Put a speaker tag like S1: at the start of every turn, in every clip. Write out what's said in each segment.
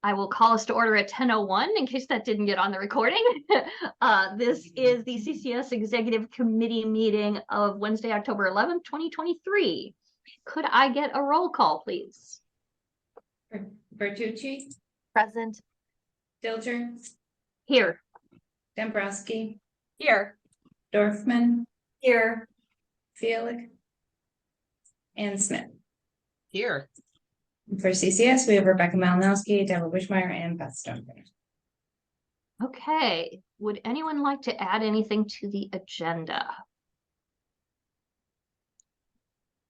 S1: I will call us to order at 10:01 in case that didn't get on the recording. This is the CCS Executive Committee meeting of Wednesday, October 11th, 2023. Could I get a roll call, please?
S2: Bertucci,
S3: Present.
S2: Dilger,
S1: Here.
S2: Dombrowski,
S3: Here.
S2: Dorfman,
S3: Here.
S2: Feelig, and Smith.
S4: Here.
S2: For CCS, we have Rebecca Malinowski, Deborah Wishmeyer, and Beth Stoneberg.
S1: Okay. Would anyone like to add anything to the agenda?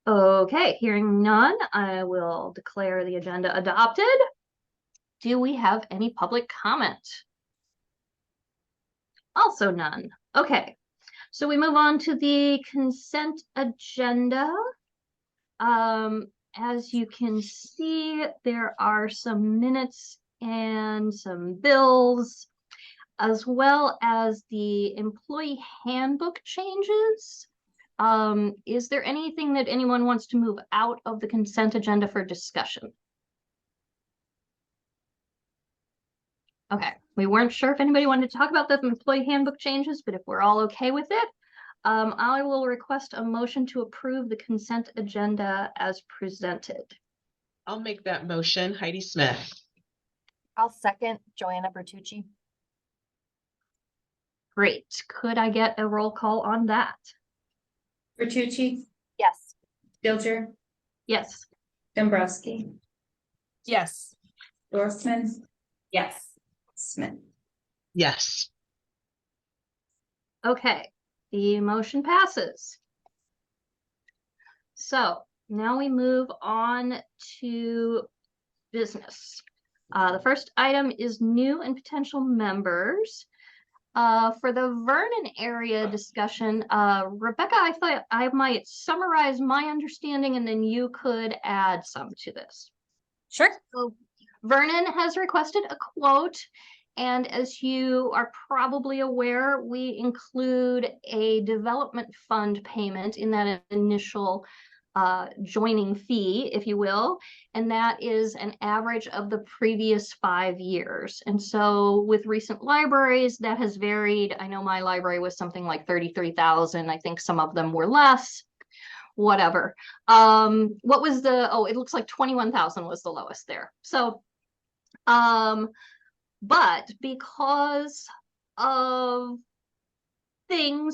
S1: Okay, hearing none, I will declare the agenda adopted. Do we have any public comment? Also none. Okay, so we move on to the consent agenda. As you can see, there are some minutes and some bills, as well as the employee handbook changes. Is there anything that anyone wants to move out of the consent agenda for discussion? Okay, we weren't sure if anybody wanted to talk about the employee handbook changes, but if we're all okay with it, I will request a motion to approve the consent agenda as presented.
S4: I'll make that motion. Heidi Smith.
S3: I'll second. Joanna Bertucci.
S1: Great. Could I get a roll call on that?
S2: Bertucci,
S3: Yes.
S2: Dilger,
S1: Yes.
S2: Dombrowski,
S3: Yes.
S2: Dorfman,
S3: Yes.
S2: Smith.
S4: Yes.
S1: Okay, the motion passes. So now we move on to business. The first item is new and potential members. For the Vernon area discussion, Rebecca, I thought I might summarize my understanding and then you could add some to this.
S3: Sure.
S1: So Vernon has requested a quote, and as you are probably aware, we include a development fund payment in that initial joining fee, if you will, and that is an average of the previous 5 years. And so with recent libraries, that has varied. I know my library was something like 33,000. I think some of them were less, whatever. What was the, oh, it looks like 21,000 was the lowest there. So, but because of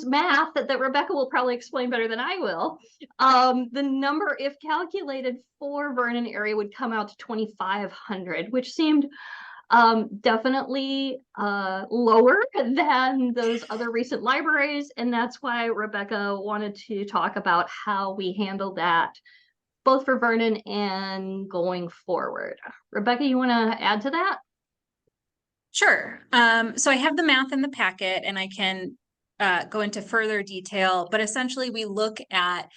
S1: math that Rebecca will probably explain better than I will, the number, if calculated for Vernon area, would come out to 2,500, which seemed definitely lower than those other recent libraries, and that's why Rebecca wanted to talk about how we handle that both for Vernon and going forward. Rebecca, you want to add to that?
S5: Sure. So I have the math in the packet and I can go into further detail, but essentially we look at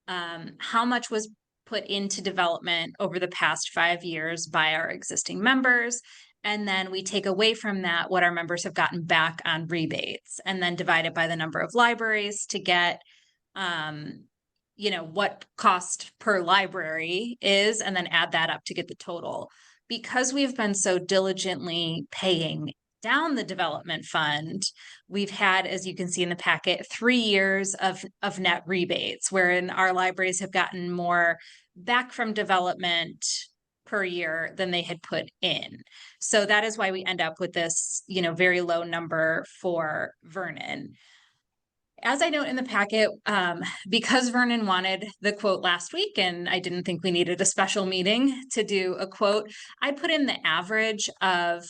S5: how much was put into development over the past 5 years by our existing members. And then we take away from that what our members have gotten back on rebates, and then divide it by the number of libraries to get, you know, what cost per library is, and then add that up to get the total. Because we've been so diligently paying down the development fund, we've had, as you can see in the packet, 3 years of net rebates, wherein our libraries have gotten more back from development per year than they had put in. So that is why we end up with this, you know, very low number for Vernon. As I note in the packet, because Vernon wanted the quote last week, and I didn't think we needed a special meeting to do a quote, I put in the average of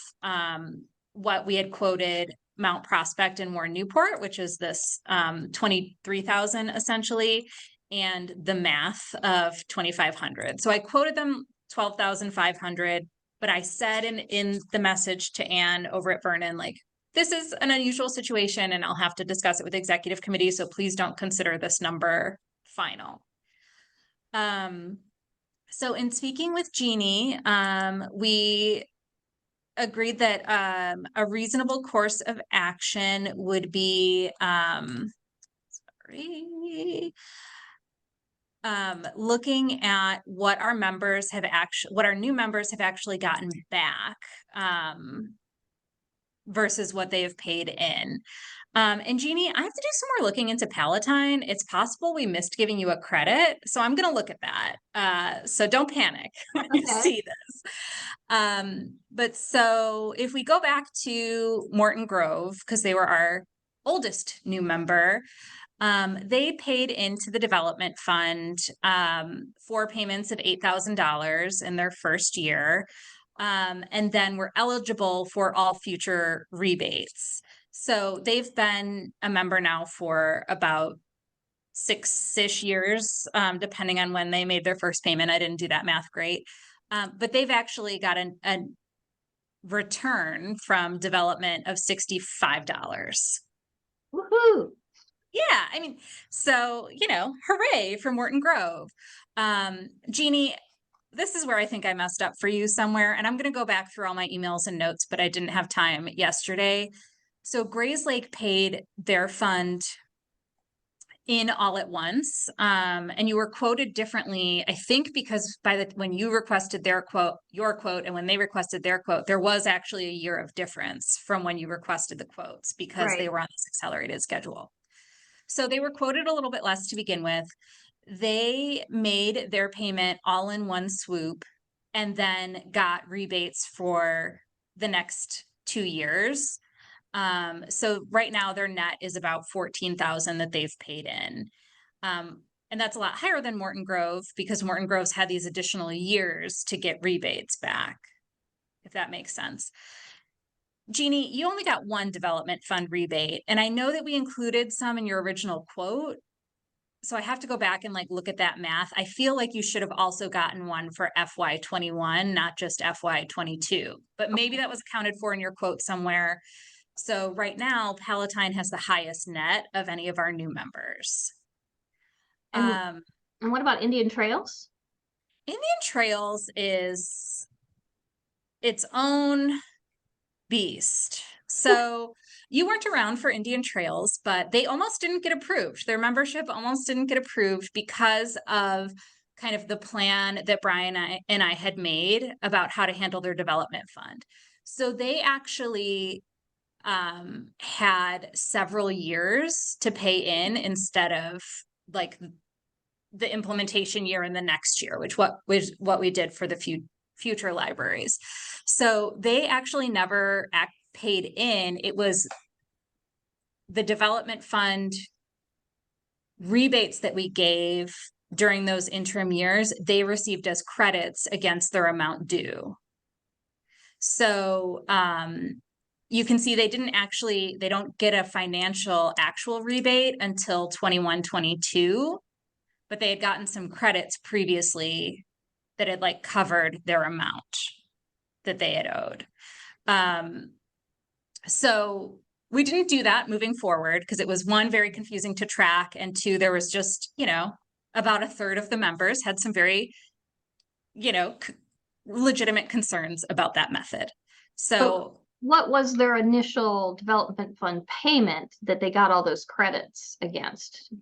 S5: what we had quoted Mount Prospect and Warren Newport, which is this 23,000 essentially, and the math of 2,500. So I quoted them 12,500, but I said in the message to Anne over at Vernon, like, this is an unusual situation and I'll have to discuss it with executive committee, so please don't consider this number final. So in speaking with Jeannie, we agreed that a reasonable course of action would be, looking at what our members have what our new members have actually gotten back, versus what they have paid in. And Jeannie, I have to do some more looking into Palatine. It's possible we missed giving you a credit, so I'm going to look at that. So don't panic when you
S1: Okay.
S5: see this. But so if we go back to Morton Grove, because they were our oldest new member, they paid into the development fund 4 payments of $8,000 in their first year. And then we're eligible for all future rebates. So they've been a member now for about 6-ish years, depending on when they made their first payment. I didn't do that math great. But they've actually got a return from development of $65.
S1: Woohoo!
S5: Yeah, I mean, so, hooray for Morton Grove. Jeannie, this is where I think I messed up for you somewhere, and I'm going to go back through all my emails and notes, but I didn't have time yesterday. So Grayslake paid their fund in all at once, and you were quoted differently, I think, because when you requested your quote, and when they requested their quote, there was actually a year of difference from when you requested the quotes because they
S1: Right.
S5: were on this accelerated schedule. So they were quoted a little bit less to begin with. They made their payment all in one swoop and then got rebates for the next 2 years. So right now their net is about $14,000 that they've paid in. And that's a lot higher than Morton Grove because Morton Grove's had these additional years to get rebates back, if that makes sense. Jeannie, you only got one development fund rebate, and I know that we included some in your original quote. So I have to go back and look at that math. I feel like you should have also gotten one for FY21, not just FY22, but maybe that was accounted for in your quote somewhere. So right now, Palatine has the highest net of any of our new members.
S1: And what about Indian Trails?
S5: Indian Trails is its own beast. So you weren't around for Indian Trails, but they almost didn't get approved. Their membership almost didn't get approved because of kind of the plan that Brian and I had made about how to handle their development fund. So they actually had several years to pay in instead of the implementation year and the next year, which was what we did for the future libraries. So they actually never paid in. It was the development fund rebates that we gave during those interim years, they received as credits against their amount due. So you can see they don't get a financial actual rebate until 21-22, but they had gotten some credits previously that had covered their amount that they had owed. So we didn't do that moving forward because it was, one, very confusing to track, and two, there was just, about a third of the members had some very, legitimate concerns about that method. So
S1: what was their initial development fund payment that they got all those credits against?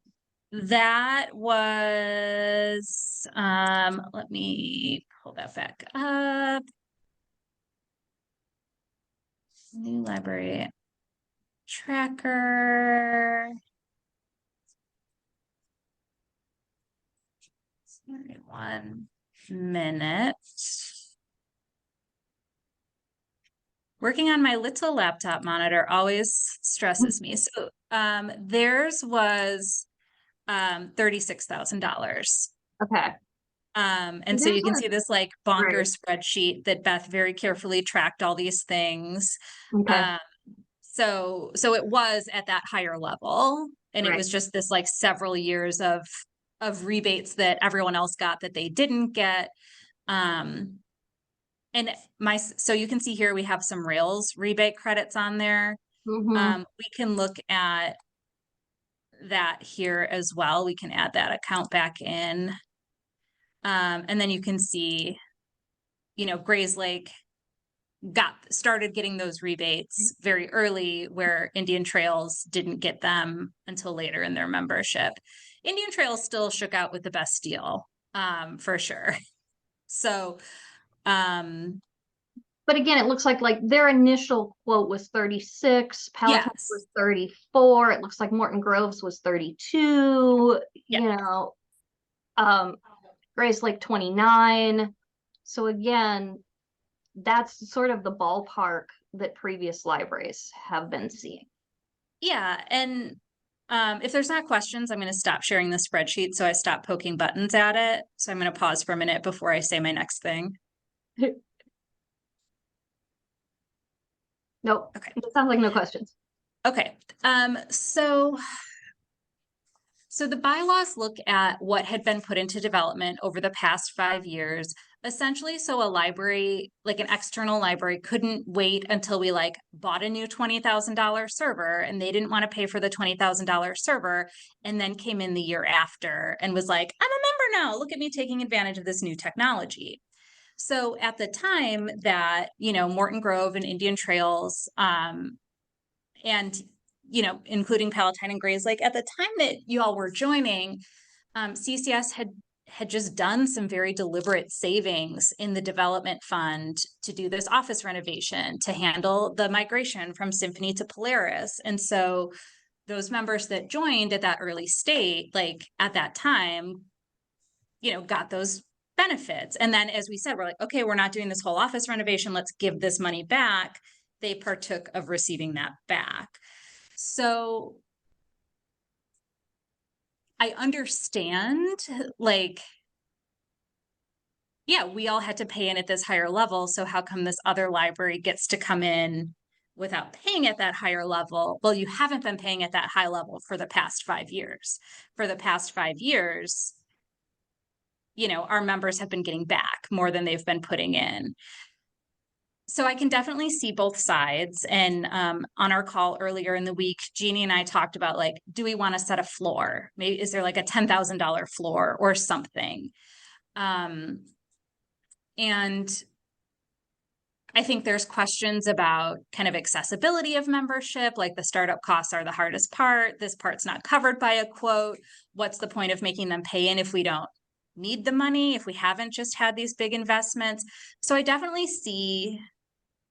S5: that was, let me pull that back up. New library tracker. 1 minute. Working on my little laptop monitor always stresses me. So theirs was $36,000.
S1: Okay.
S5: And so you can see this bonker spreadsheet that Beth very carefully tracked all these things.
S1: Okay.
S5: So it was at that higher level, and it was just this several years of rebates that everyone else got that they didn't get. So you can see here we have some Rails rebate credits on there.
S1: Mhm.
S5: We can look at that here as well. We can add that account back in. And then you can see, Grayslake started getting those rebates very early, where Indian Trails didn't get them until later in their membership. Indian Trails still shook out with the best deal, for sure. So,
S1: But again, it looks like their initial quote was 36, Peloton
S5: Yes.
S1: was 34. It looks like Morton Groves was 32,
S5: Yep.
S1: you know. Grace Lake 29. So again, that's sort of the ballpark that previous libraries have been seeing.
S5: yeah, and if there's not questions, I'm going to stop sharing the spreadsheet, so I stop poking buttons at it. So I'm going to pause for a minute before I say my next thing.
S1: Nope.
S5: Okay.
S1: It sounds like no questions.
S5: Okay, so the bylaws look at what had been put into development over the past 5 years, essentially, so a library, like an external library, couldn't wait until we bought a new $20,000 server, and they didn't want to pay for the $20,000 server, and then came in the year after and was like, I'm a member now, look at me taking advantage of this new technology. So at the time that, Morton Grove and Indian Trails, and including Palatine and Grays Lake, at the time that you all were joining, CCS had just done some very deliberate savings in the development fund to do this office renovation, to handle the migration from Symphony to Polaris. And so those members that joined at that early state, at that time, got those benefits. And then, as we said, we're like, okay, we're not doing this whole office renovation, let's give this money back. They partook of receiving that back. So I understand, yeah, we all had to pay in at this higher level. So how come this other library gets to come in without paying at that higher level? Well, you haven't been paying at that high level for the past 5 years. For the past 5 years, our members have been getting back more than they've been putting in. So I can definitely see both sides. And on our call earlier in the week, Jeannie and I talked about do we want to set a floor? Maybe is there a $10,000 floor or something? And I think there's questions about kind of accessibility of membership, the startup costs are the hardest part. This part's not covered by a quote. What's the point of making them pay in if we don't need the money, if we haven't just had these big investments? So I definitely see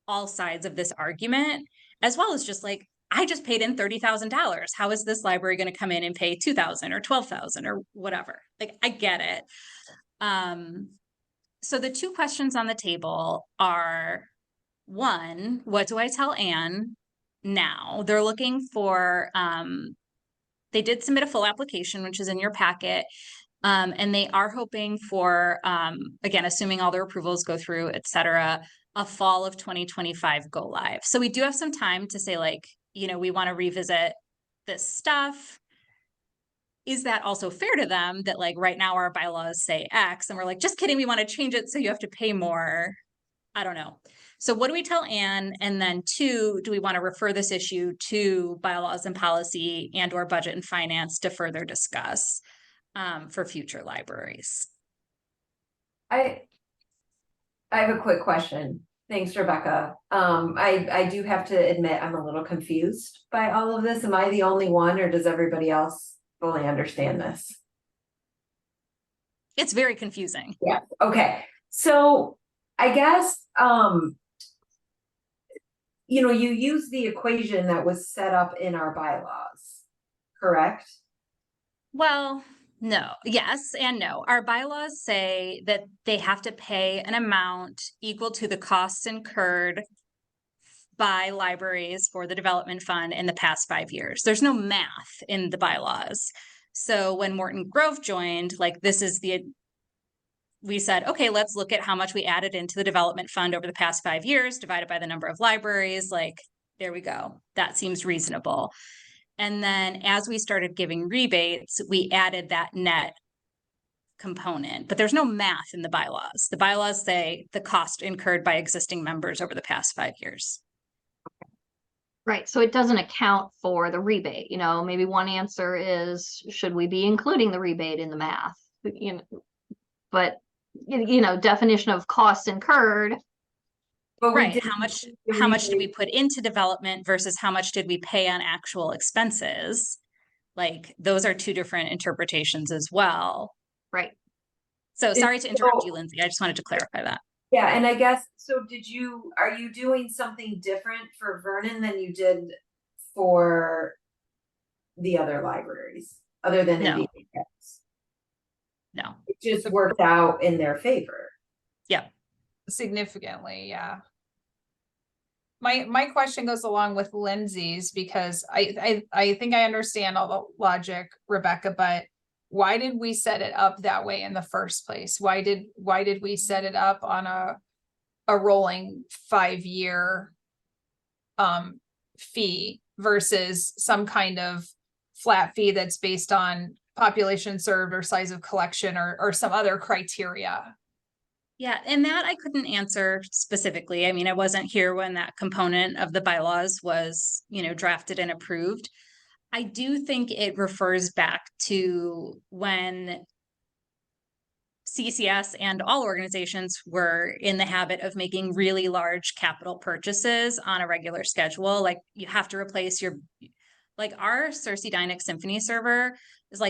S5: all sides of this argument, as well as just I just paid in $30,000. How is this library going to come in and pay $2,000 or $12,000 or whatever? I get it. So the two questions on the table are, one, what do I tell Anne now? They're looking for, they did submit a full application, which is in your packet. And they are hoping for, again, assuming all their approvals go through, et cetera, a fall of 2025 go live. So we do have some time to say we want to revisit this stuff. Is that also fair to them that right now our bylaws say X and we're just kidding, we want to change it so you have to pay more? I don't know. So what do we tell Anne? And then two, do we want to refer this issue to bylaws and policy and or budget and finance to further discuss for future libraries?
S6: I have a quick question. Thanks, Rebecca. I do have to admit I'm a little confused by all of this. Am I the only one, or does everybody else fully understand this?
S5: It's very confusing.
S6: Yeah. Okay. So I guess you use the equation that was set up in our bylaws, correct?
S5: Well, no, yes and no. Our bylaws say that they have to pay an amount equal to the costs incurred by libraries for the development fund in the past 5 years. There's no math in the bylaws. So when Morton Grove joined, we said, okay, let's look at how much we added into the development fund over the past 5 years, divided by the number of libraries. There we go. That seems reasonable. And then as we started giving rebates, we added that net component, but there's no math in the bylaws. The bylaws say the cost incurred by existing members over the past 5 years.
S1: Right. So it doesn't account for the rebate. Maybe one answer is, should we be including the rebate in the math? But definition of costs incurred
S6: But we
S5: Right,
S6: did-
S5: how much did we
S6: we-
S5: put into development versus how much did we pay on actual expenses? Like, those are two different interpretations as well.
S1: Right.
S5: So sorry to interrupt you,
S6: so-
S5: Lindsay. I just wanted to clarify that.
S6: Yeah, and I guess, so are you doing something different for Vernon than you did for the other libraries, other than
S5: No.
S6: MBKs?
S5: No,
S6: It just worked out in their favor.
S3: Significantly, yeah. My question goes along with Lindsay's because I think I understand all the logic, Rebecca, but why did we set it up that way in the first place? Why did we set it up on a rolling 5-year fee versus some kind of flat fee that's based on population served or size of collection or some other criteria?
S5: yeah, and that I couldn't answer specifically. I mean, I wasn't here when that component of the bylaws was, drafted and approved. I do think it refers back to when CCS and all organizations were in the habit of making really large capital purchases on a regular schedule. Like, you have to replace our Cersei Dynix Symphony server was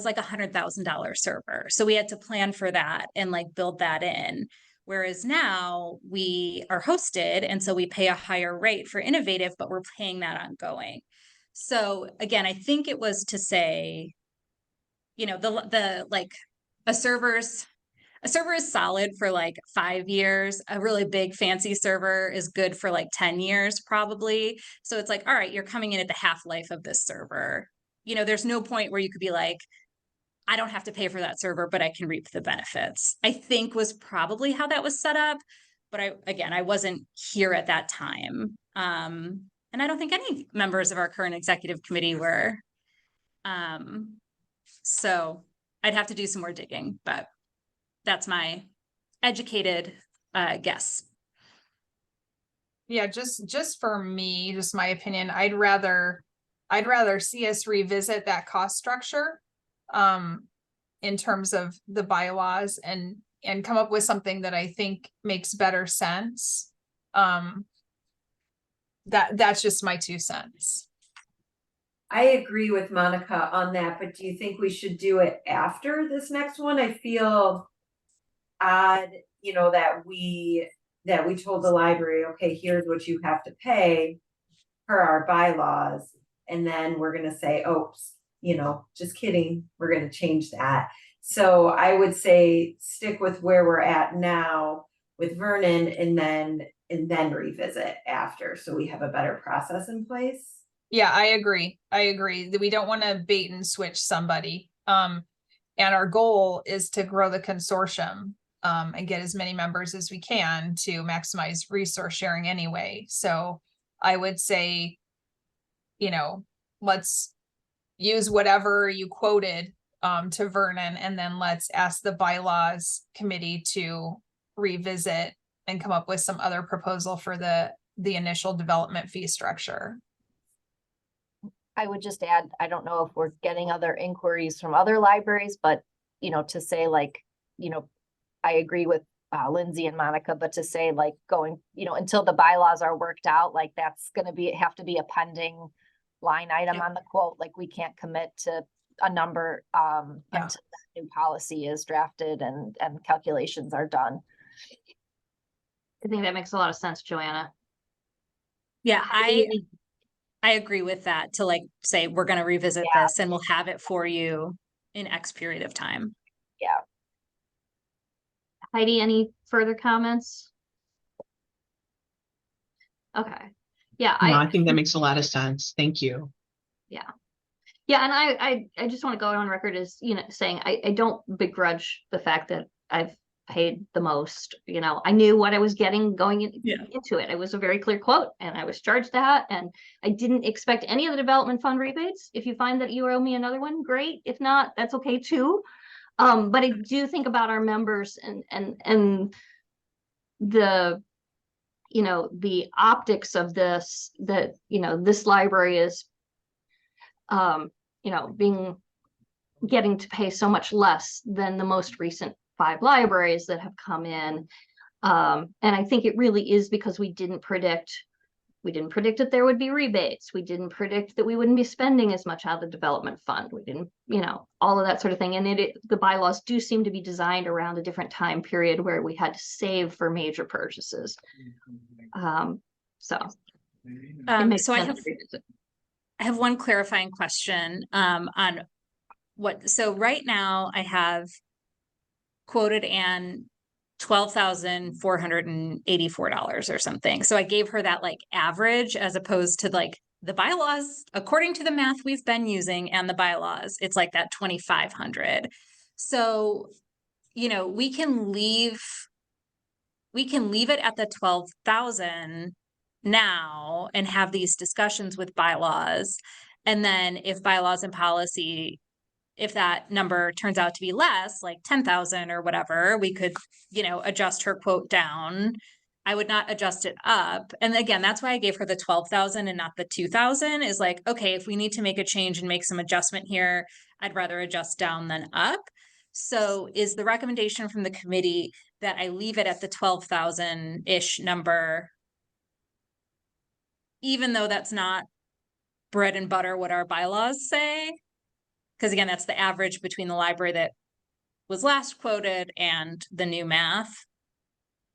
S5: like $100,000 server. So we had to plan for that and build that in. Whereas now we are hosted, and so we pay a higher rate for Innovative, but we're paying that ongoing. So again, I think it was to say, a server is solid for 5 years. A really big fancy server is good for 10 years probably. So it's all right, you're coming in at the half-life of this server. There's no point where you could be I don't have to pay for that server, but I can reap the benefits, I think was probably how that was set up. But I wasn't here at that time. And I don't think any members of our current executive committee were. So I'd have to do some more digging, but that's my educated guess.
S3: Yeah, just for me, just my opinion, I'd rather see us revisit that cost structure in terms of the bylaws and come up with something that I think makes better sense. That's just my 2 cents.
S6: I agree with Monica on that, but do you think we should do it after this next one? I feel odd, that we told the library, okay, here's what you have to pay per our bylaws. And then we're gonna say, oops, just kidding, we're gonna change that. So I would say stick with where we're at now with Vernon and then revisit after, so we have a better process in place.
S3: Yeah, I agree that we don't want to bait and switch somebody. And our goal is to grow the consortium and get as many members as we can to maximize resource sharing anyway. So I would say, let's use whatever you quoted to Vernon, and then let's ask the bylaws committee to revisit and come up with some other proposal for the initial development fee structure.
S7: I would just add, I don't know if we're getting other inquiries from other libraries, but, to say I agree with Lindsay and Monica, but to say going, until the bylaws are worked out, that's going to have to be a pending line item
S5: Yeah.
S7: on the quote. We can't commit to a number until the new policy is drafted and calculations are done.
S1: I think that makes a lot of sense, Joanna.
S5: Yeah, I agree with that, to say we're going to revisit this and we'll have it for you in X period of time.
S7: Yeah.
S1: Heidi, any further comments? Okay. Yeah,
S4: No, I think that makes a lot of sense. Thank you.
S1: Yeah, and I just want to go on record as, saying I don't begrudge the fact that I've paid the most. I knew what I was getting going into it. It was a very clear quote, and I was charged that, and I didn't expect any of the development fund rebates. If you find that you owe me another one, great. If not, that's okay too. But I do think about our members and the the optics of this, that this library is getting to pay so much less than the most recent 5 libraries that have come in. And I think it really is because we didn't predict that there would be rebates. We didn't predict that we wouldn't be spending as much out of the development fund. We didn't, all of that sort of thing. And the bylaws do seem to be designed around a different time period where we had to save for major purchases. So it makes
S5: So I
S1: sense
S5: have,
S1: to revisit.
S5: I have one clarifying question, on so right now I have quoted Anne $12,484 or something. So I gave her that like average as opposed to like the bylaws, according to the math we've been using and the bylaws, it's like that 2,500. So, we can leave it at the 12,000 now and have these discussions with bylaws. And then if bylaws and policy, if that number turns out to be less, like 10,000 or whatever, we could, adjust her quote down. I would not adjust it up. And again, that's why I gave her the 12,000 and not the 2,000, is like, okay, if we need to make a change and make some adjustment here, I'd rather adjust down than up. So is the recommendation from the committee that I leave it at the 12,000-ish number, even though that's not bread and butter what our bylaws say? Because again, that's the average between the library that was last quoted and the new math.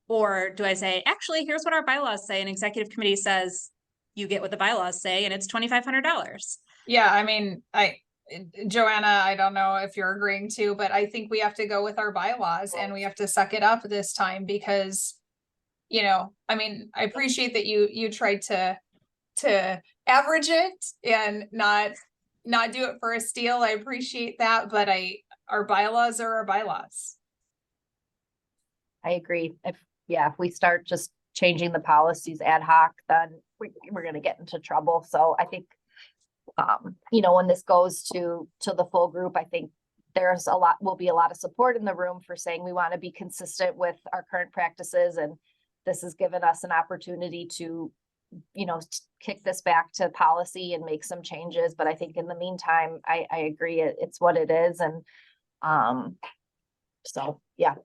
S5: Or do I say, actually, here's what our bylaws say, and executive committee says you get what the bylaws say, and it's $2,500.
S3: Yeah, I mean, Joanna, I don't know if you're agreeing to, but I think we have to go with our bylaws and we have to suck it up this time because, I mean, I appreciate that you tried to average it and not do it for a steal. I appreciate that, but our bylaws are our bylaws.
S7: I agree. If we start just changing the policies ad hoc, then we're gonna get into trouble. So I think, when this goes to the full group, I think will be a lot of support in the room for saying we want to be consistent with our current practices. And this has given us an opportunity to, kick this back to policy and make some changes. But I think in the meantime, I agree, it's what it is. And so, yeah.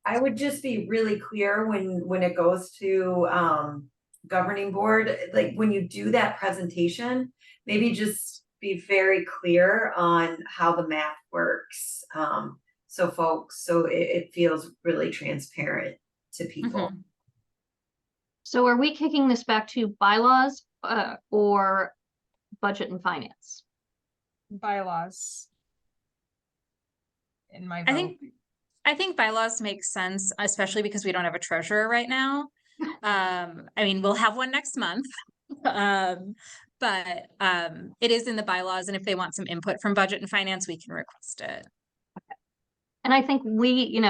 S6: I would just be really clear when it goes to governing board, like when you do that presentation, maybe just be very clear on how the math works. So it feels really transparent to people.
S5: Mhm.
S1: So are we kicking this back to bylaws or budget and finance?
S3: Bylaws. In my vote.
S5: I think bylaws make sense, especially because we don't have a treasurer right now. I mean, we'll have one next month. But it is in the bylaws, and if they want some input from budget and finance, we can request it.
S1: And I think we,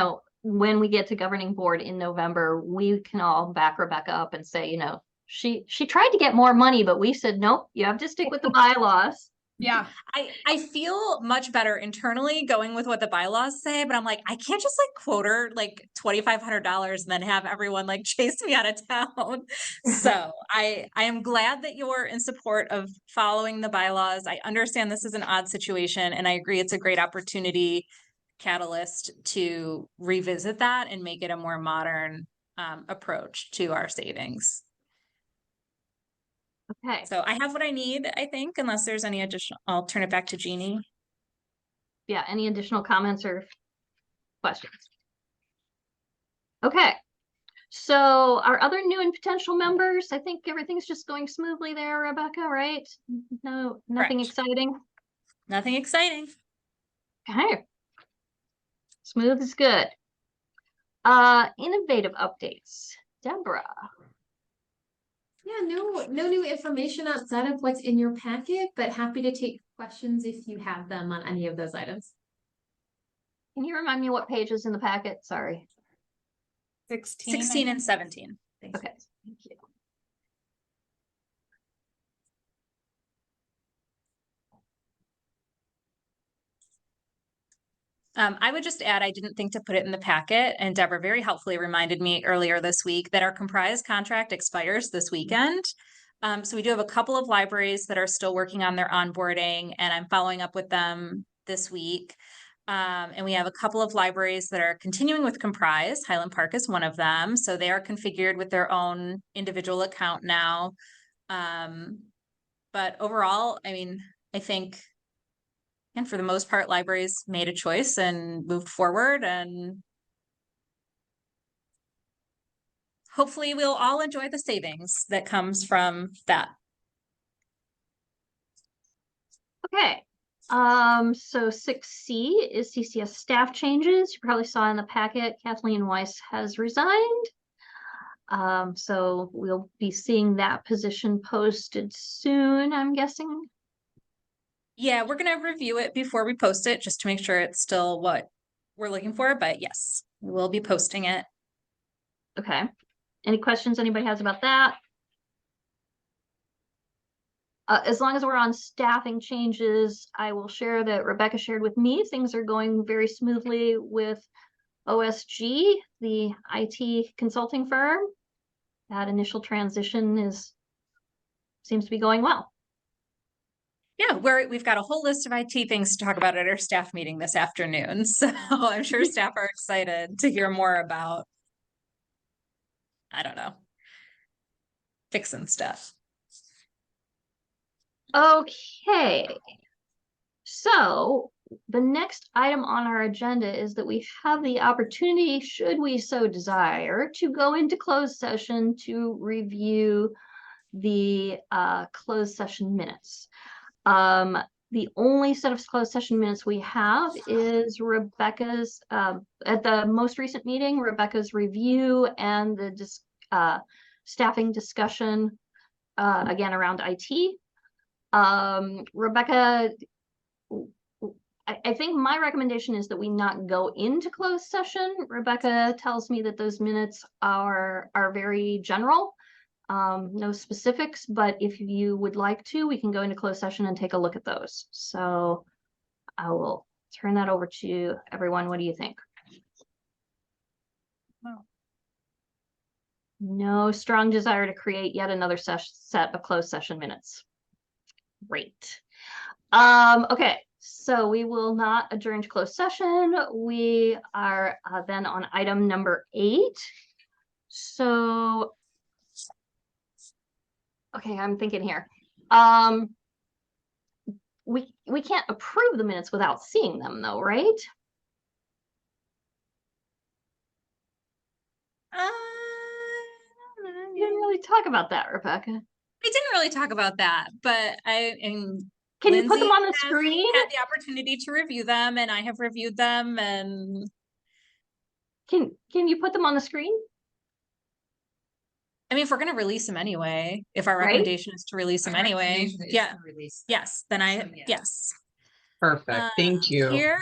S1: when we get to governing board in November, we can all back Rebecca up and say, she tried to get more money, but we said, nope, you have to stick with the bylaws.
S3: Yeah.
S5: I feel much better internally going with what the bylaws say, but I'm like, I can't just like quote her like $2,500 and then have everyone like chase me out of town. So I am glad that you're in support of following the bylaws. I understand this is an odd situation, and I agree it's a great opportunity catalyst to revisit that and make it a more modern approach to our savings.
S1: Okay.
S5: So I have what I need, I think, unless there's any additional, I'll turn it back to Jeannie.
S1: Yeah, any additional comments or questions? Okay. So our other new and potential members, I think everything's just going smoothly there, Rebecca, right? No, nothing
S5: Correct.
S1: exciting.
S5: Nothing exciting.
S1: Okay. Smooth is good. Innovative updates. Deborah.
S8: Yeah, no new information outside of what's in your packet, but happy to take questions if you have them on any of those items.
S1: Can you remind me what page is in the packet? Sorry.
S5: 16 and 17.
S8: Thanks.
S1: Okay, thank you.
S5: I would just add, I didn't think to put it in the packet, and Deborah very helpfully reminded me earlier this week that our Comprise contract expires this weekend. So we do have a couple of libraries that are still working on their onboarding, and I'm following up with them this week. And we have a couple of libraries that are continuing with Comprise. Highland Park is one of them. So they are configured with their own individual account now. But overall, I mean, I think, and for the most part, libraries made a choice and moved forward, and hopefully we'll all enjoy the savings that comes from that.
S1: Okay, so 6C is CCS staff changes. You probably saw in the packet, Kathleen Weiss has resigned. So we'll be seeing that position posted soon, I'm guessing.
S5: Yeah, we're gonna review it before we post it, just to make sure it's still what we're looking for, but yes, we'll be posting it.
S1: Okay, any questions anybody has about that? As long as we're on staffing changes, I will share that Rebecca shared with me, things are going very smoothly with OSG, the IT consulting firm. That initial transition seems to be going well.
S5: Yeah, we've got a whole list of IT things to talk about at our staff meeting this afternoon. So I'm sure staff are excited to hear more about, I don't know, fixing stuff.
S1: Okay. So the next item on our agenda is that we have the opportunity, should we so desire, to go into closed session to review the closed session minutes. The only set of closed session minutes we have is Rebecca's, at the most recent meeting, Rebecca's review and the staffing discussion, again, around IT. Rebecca, I think my recommendation is that we not go into closed session. Rebecca tells me that those minutes are very general. No specifics, but if you would like to, we can go into closed session and take a look at those. So I will turn that over to everyone. What do you think?
S3: Oh.
S1: No strong desire to create yet another set of closed session minutes. Great. Okay, so we will not adjourn to closed session. We are then on item number 8. So okay, I'm thinking here. We can't approve the minutes without seeing them though, right? We didn't really talk about that, Rebecca.
S5: We didn't really talk about that, but
S1: Can you put them
S5: Lindsay
S1: on the
S5: has
S1: screen?
S5: had the opportunity to review them, and I have reviewed them, and
S1: Can you put them on the screen?
S5: I mean, if we're gonna release them anyway, if our
S1: Right?
S5: recommendation is to release them anyway, yeah, yes, then
S6: So, yeah.
S5: yes.
S4: Perfect. Thank you.
S5: Here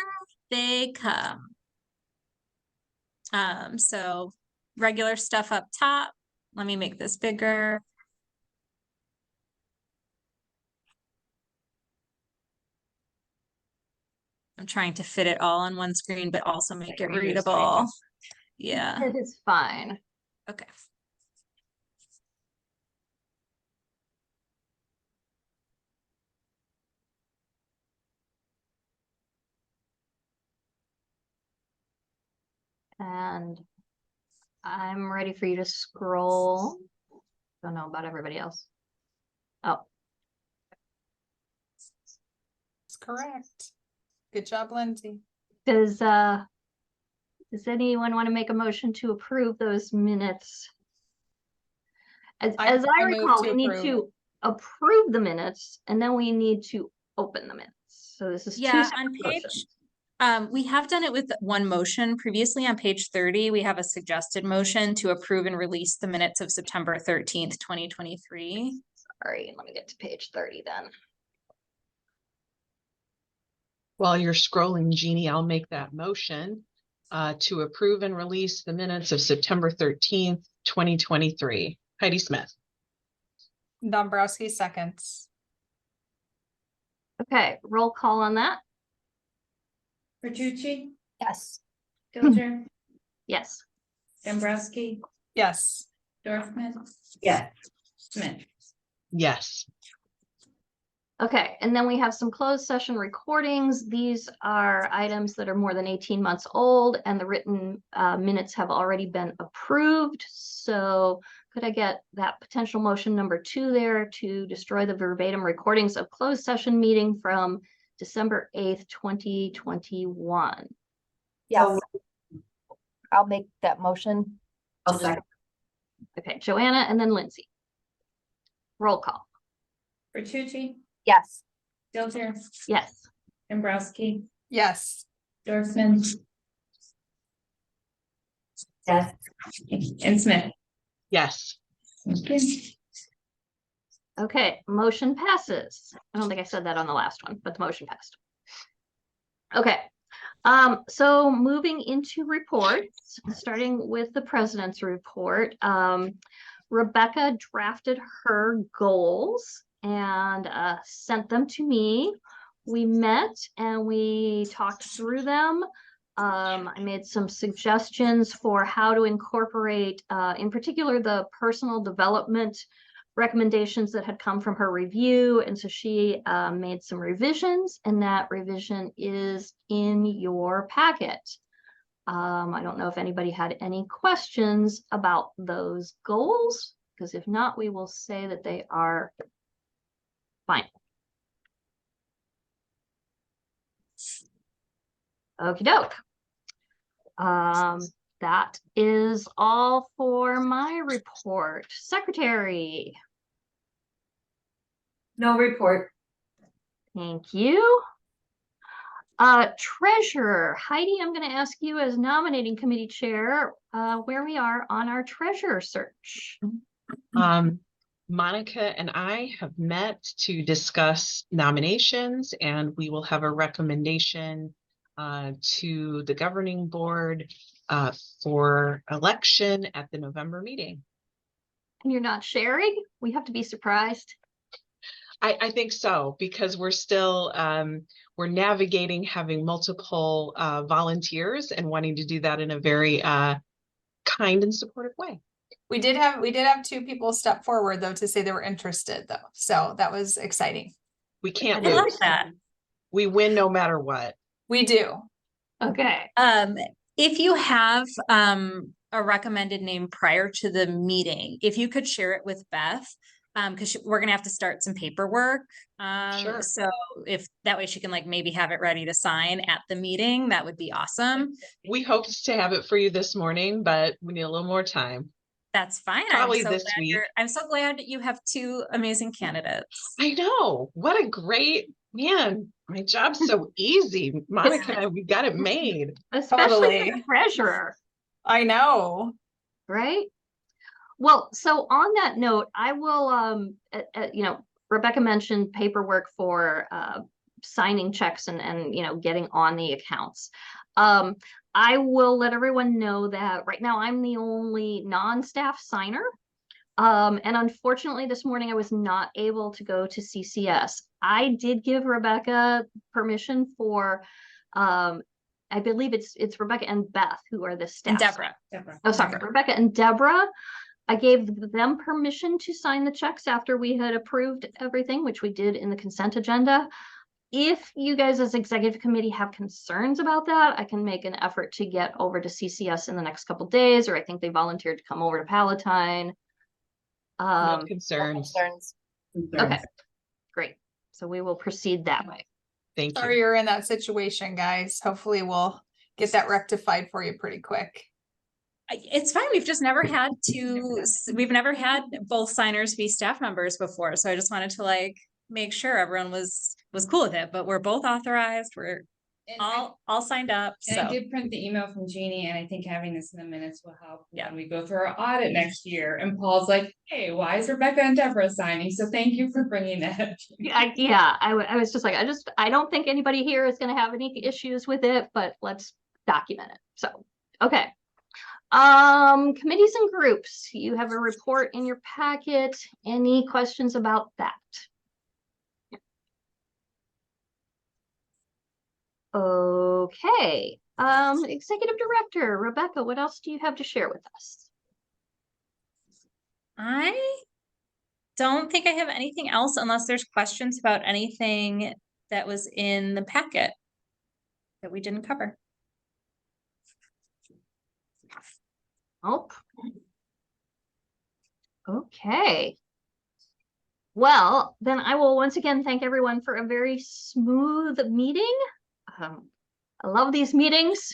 S5: they come. So regular stuff up top. Let me make this bigger. I'm trying to fit it all on one screen, but also make it readable. Yeah,
S1: It is fine.
S5: okay.
S1: And I'm ready for you to scroll. Don't know about everybody else. Oh,
S3: That's correct. Good job, Lindsay.
S1: does anyone want to make a motion to approve those minutes? As I
S3: I move
S1: recall,
S3: to
S1: we need
S3: approve.
S1: to approve the minutes and then we need to open the minutes. So this is two
S5: Yeah,
S1: separate
S5: on page,
S1: motions.
S5: we have done it with one motion. Previously on page 30, we have a suggested motion to approve and release the minutes of September 13th, 2023.
S1: Sorry, let me get to page 30 then.
S4: While you're scrolling, Jeannie, I'll make that motion to approve and release the minutes of September 13th, 2023. Heidi Smith.
S3: Dombrowski seconds.
S1: Okay, roll call on that.
S2: Bertucci,
S7: Yes.
S2: Dilger,
S1: Yes.
S2: Dombrowski,
S3: Yes.
S2: Dorfman,
S6: Yeah.
S2: Smith.
S4: Yes.
S1: Okay, and then we have some closed session recordings. These are items that are more than 18 months old and the written minutes have already been approved. So could I get that potential motion number 2 there to destroy the verbatim recordings of closed session meeting from December 8th, 2021?
S7: Yes. I'll make that motion.
S6: I'll second.
S1: Okay, Joanna and then Lindsay. Roll call.
S2: Bertucci,
S7: Yes.
S2: Stilter,
S1: Yes.
S2: Dombrowski,
S3: Yes.
S2: Dorfman,
S6: Yes.
S2: and Smith.
S4: Yes.
S2: Okay.
S1: Okay, motion passes. I don't think I said that on the last one, but the motion passed. Okay, so moving into reports, starting with the president's report. Rebecca drafted her goals and sent them to me. We met and we talked through them. I made some suggestions for how to incorporate, in particular, the personal development recommendations that had come from her review. And so she made some revisions, and that revision is in your packet. I don't know if anybody had any questions about those goals, because if not, we will say that they are fine. Okie doke. That is all for my report. Secretary.
S6: No report.
S1: Thank you. Treasurer, Heidi, I'm going to ask you as nominating committee chair, where we are on our treasurer search.
S4: Monica and I have met to discuss nominations, and we will have a recommendation to the governing board for election at the November meeting.
S1: And you're not sharing? We have to be surprised.
S4: I think so, because we're still we're navigating having multiple volunteers and wanting to do that in a very kind and supportive way.
S3: We did have 2 people step forward though to say they were interested though. So that was exciting.
S4: We can't
S5: I
S4: lose.
S5: like that.
S4: We win no matter what.
S3: We do.
S1: Okay.
S5: If you have a recommended name prior to the meeting, if you could share it with Beth, because we're gonna have to start some paperwork.
S4: Sure.
S5: So if that way she can like maybe have it ready to sign at the meeting, that would be awesome.
S4: We hoped to have it for you this morning, but we need a little more time.
S5: That's fine.
S4: Probably
S5: I'm so
S4: this
S5: glad
S4: week.
S5: I'm so glad you have 2 amazing candidates.
S4: I know. What a great man. My job's so easy. Monica and I, we got it made.
S1: Especially
S3: Totally.
S1: the treasurer,
S3: I know.
S1: right? Well, so on that note, I will, you know, Rebecca mentioned paperwork for signing checks and you know, getting on the accounts. I will let everyone know that right now I'm the only non-staff signer. And unfortunately, this morning I was not able to go to CCS. I did give Rebecca permission for, I believe it's Rebecca and Beth who are the staff.
S5: And Deborah.
S2: Deborah.
S1: Oh, sorry, Rebecca and Deborah. I gave them permission to sign the checks after we had approved everything, which we did in the consent agenda. If you guys as executive committee have concerns about that, I can make an effort to get over to CCS in the next couple days, or I think they volunteered to come over to Palatine.
S4: No
S7: No
S4: concerns.
S7: concerns.
S1: Okay, great. So we will proceed that way.
S4: Thank
S3: Sorry
S4: you.
S3: you're in that situation, guys. Hopefully we'll get that rectified for you pretty quick.
S5: It's fine. We've never had both signers be staff members before. So I just wanted to like make sure everyone was cool with it, but we're both authorized. We're
S2: And I
S5: all signed up.
S2: And I
S5: So
S2: did print the email from Jeannie, and I think having this in the minutes will help
S5: Yeah.
S2: when we go through our audit next year. And Paul's like, hey, why is Rebecca and Deborah signing? So thank you for bringing that.
S1: I was just like, I don't think anybody here is going to have any issues with it, but let's document it. So, okay. Committees and groups, you have a report in your packet. Any questions about that? Okay, executive director, Rebecca, what else do you have to share with us?
S5: I don't think I have anything else unless there's questions about anything that was in the packet that we didn't cover.
S1: Oh. Okay. Well, then I will once again thank everyone for a very smooth meeting. I love these meetings.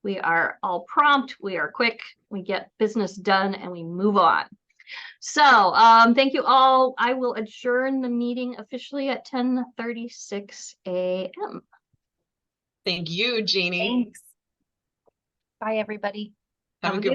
S1: We are all prompt, we are quick, we get business done, and we move on. So, thank you all. I will adjourn the meeting officially at 10:36 a.m.
S4: Thank you, Jeannie.
S7: Thanks. Bye, everybody.
S4: Have a good